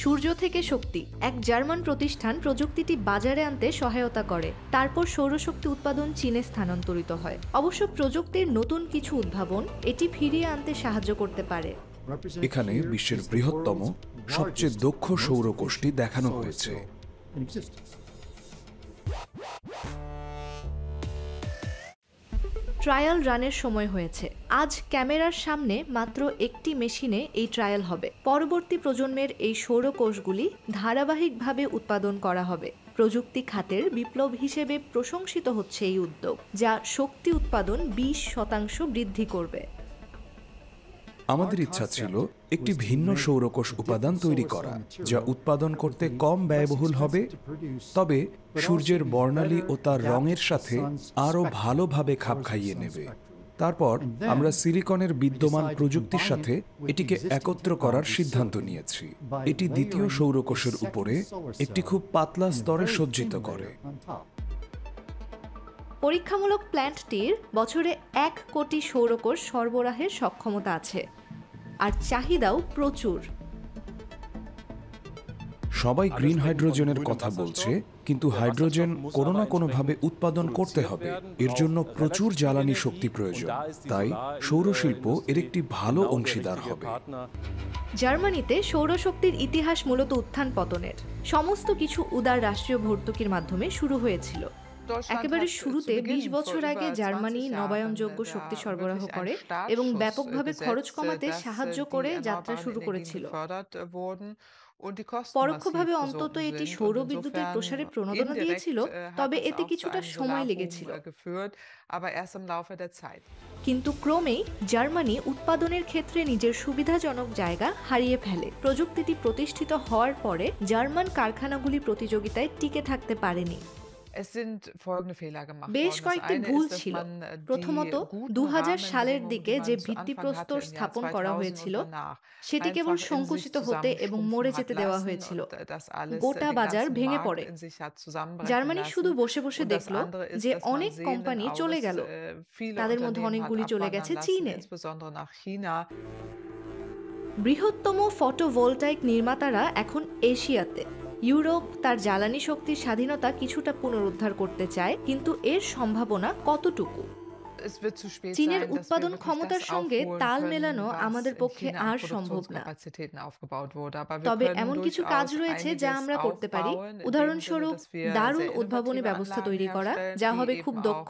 সূর্য থেকে শক্তি এক জার্মান প্রতিষ্ঠান প্রযুক্তিটি বাজারে আনতে সহায়তা করে। তারপর সৌরশক্তি উৎপাদন চীনে স্থানান্তরিত হয়। অবশ্য প্রযুক্তির নতুন কিছু উদ্ভাবন এটি ফিরিয়ে আনতে সাহায্য করতে পারে। এখানে বিশ্বের বৃহত্তম সবচেয়ে দক্ষ সৌরকোষটি দেখানো হয়েছে। ট্রায়াল রানের সময় হয়েছে। আজ ক্যামেরার সামনে মাত্র একটি মেশিনে এই ট্রায়াল হবে। পরবর্তী প্রজন্মের এই সৌরকোষগুলি ধারাবাহিকভাবে উৎপাদন করা হবে। প্রযুক্তি খাতের বিপ্লব হিসেবে প্রশংসিত হচ্ছে এই উদ্যোগ, যা শক্তি উৎপাদন 20% বৃদ্ধি করবে। আমাদের ইচ্ছা ছিল একটি ভিন্ন সৌরকোষ উপাদান তৈরি করা, যা উৎপাদন করতে কম ব্যয়বহুল হবে, তবে সূর্যের বর্ণালী ও তার রঙের সাথে আরও ভালোভাবে খাপ খাইয়ে নেবে। তারপর আমরা সিলিকনের বিদ্যমান প্রযুক্তির সাথে এটিকে একত্র করার সিদ্ধান্ত নিয়েছি। এটি দ্বিতীয় সৌরকোষের উপরে একটি খুব পাতলা স্তরে সজ্জিত করে। পরীক্ষামূলক প্ল্যান্টটির বছরে 1 কোটি সৌরকোষ সরবরাহের সক্ষমতা আছে, আর চাহিদাও প্রচুর। সবাই গ্রিন হাইড্রোজেনের কথা বলছে, কিন্তু হাইড্রোজেন কোনো না কোনোভাবে উৎপাদন করতে হবে। এর জন্য প্রচুর জ্বালানি শক্তি প্রয়োজন। তাই সৌরশিল্প এর একটি ভালো অংশীদার হবে। জার্মানিতে সৌরশক্তির ইতিহাস মূলত উত্থান পতনের। সমস্ত কিছু উদার রাষ্ট্রীয় ভর্তুকির মাধ্যমে শুরু হয়েছিল। একেবারে শুরুতে 20 বছর আগে জার্মানি নবায়নযোগ্য শক্তি সরবরাহ করে এবং ব্যাপকভাবে খরচ কমাতে সাহায্য করে যাত্রা শুরু করেছিল। পরোক্ষভাবে অন্তত এটি সৌর বিদ্যুতের প্রসারে প্রণোদনা দিয়েছিল, তবে এতে কিছুটা সময় লেগেছিল। কিন্তু ক্রমেই জার্মানি উৎপাদনের ক্ষেত্রে নিজের সুবিধাজনক জায়গা হারিয়ে ফেলে। প্রযুক্তিটি প্রতিষ্ঠিত হওয়ার পরে জার্মান কারখানাগুলি প্রতিযোগিতায় টিকে থাকতে পারেনি। বেশ কয়েকটি ভুল ছিল। প্রথমত, 2000 সালের দিকে যে ভিত্তিপ্রস্তর স্থাপন করা হয়েছিল সেটি কেবল সংকুচিত হতে এবং মরে যেতে দেওয়া হয়েছিল। গোটা বাজার ভেঙে পড়ে। জার্মানি শুধু বসে বসে দেখল যে অনেক কোম্পানি চলে গেল। তাদের মধ্যে অনেকগুলি চলে গেছে চীনে। বৃহত্তম ফটোভোলটাইক নির্মাতারা এখন এশিয়াতে। ইউরোপ তার জ্বালানি শক্তির স্বাধীনতা কিছুটা পুনরুদ্ধার করতে চায়, কিন্তু এর সম্ভাবনা কতটুকু? চীনের উৎপাদন ক্ষমতার সঙ্গে তাল মেলানো আমাদের পক্ষে আর সম্ভব না। তবে এমন কিছু কাজ রয়েছে যা আমরা করতে পারি। উদাহরণস্বরূপ, দারুণ উদ্ভাবনী ব্যবস্থা তৈরি করা, যা হবে খুব দক্ষ।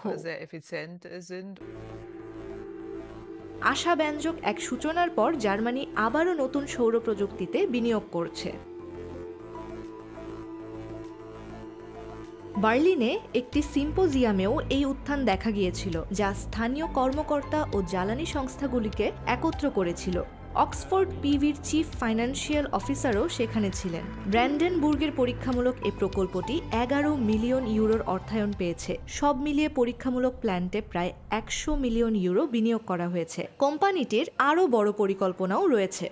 আশাব্যঞ্জক এক সূচনার পর জার্মানি আবারও নতুন সৌর প্রযুক্তিতে বিনিয়োগ করছে। বার্লিনে একটি সিম্পোজিয়ামেও এই উত্থান দেখা গিয়েছিল, যা স্থানীয় কর্মকর্তা ও জ্বালানি সংস্থাগুলিকে একত্র করেছিল। অক্সফোর্ড পিভির চিফ ফাইন্যান্সিয়াল অফিসারও সেখানে ছিলেন। ব্র্যান্ডেনবুর্গের পরীক্ষামূলক এই প্রকল্পটি 11 মিলিয়ন ইউরোর অর্থায়ন পেয়েছে। সব মিলিয়ে পরীক্ষামূলক প্ল্যান্টে প্রায় 100 মিলিয়ন ইউরো বিনিয়োগ করা হয়েছে। কোম্পানিটির আরও বড় পরিকল্পনাও রয়েছে।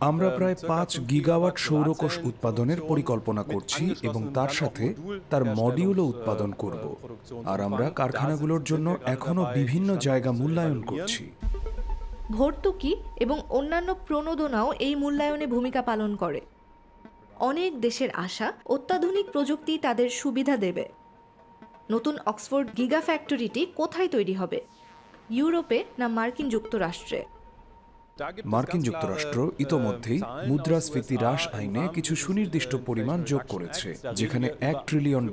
আমরা প্রায় 5 গিগাওয়াট সৌরকোষ উৎপাদনের পরিকল্পনা করছি এবং তার সাথে তার মডিউলও উৎপাদন করব। আর আমরা কারখানাগুলোর জন্য এখনো বিভিন্ন জায়গা মূল্যায়ন করছি। ভর্তুকি এবং অন্যান্য প্রণোদনাও এই মূল্যায়নে ভূমিকা পালন করে। অনেক দেশের আশা অত্যাধুনিক প্রযুক্তি তাদের সুবিধা দেবে। নতুন অক্সফোর্ড গিগা ফ্যাক্টরিটি কোথায় তৈরি হবে? ইউরোপে না মার্কিন যুক্তরাষ্ট্রে? মার্কিন যুক্তরাষ্ট্র ইতোমধ্যেই মুদ্রাস্ফীতি হ্রাস আইনে কিছু সুনির্দিষ্ট পরিমাণ যোগ করেছে, যেখানে $1 ট্রিলিয়ন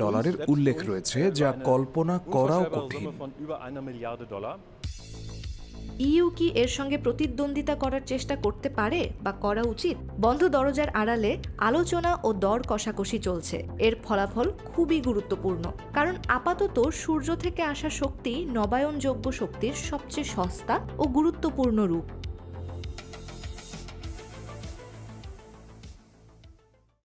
উল্লেখ রয়েছে, যা কল্পনা করাও কঠিন। ইইউ কি এর সঙ্গে প্রতিদ্বন্দ্বিতা করার চেষ্টা করতে পারে বা করা উচিত? বন্ধ দরজার আড়ালে আলোচনা ও দর কষাকষি চলছে। এর ফলাফল খুবই গুরুত্বপূর্ণ, কারণ আপাতত সূর্য থেকে আসা শক্তি নবায়নযোগ্য শক্তির সবচেয়ে সস্তা ও গুরুত্বপূর্ণ রূপ।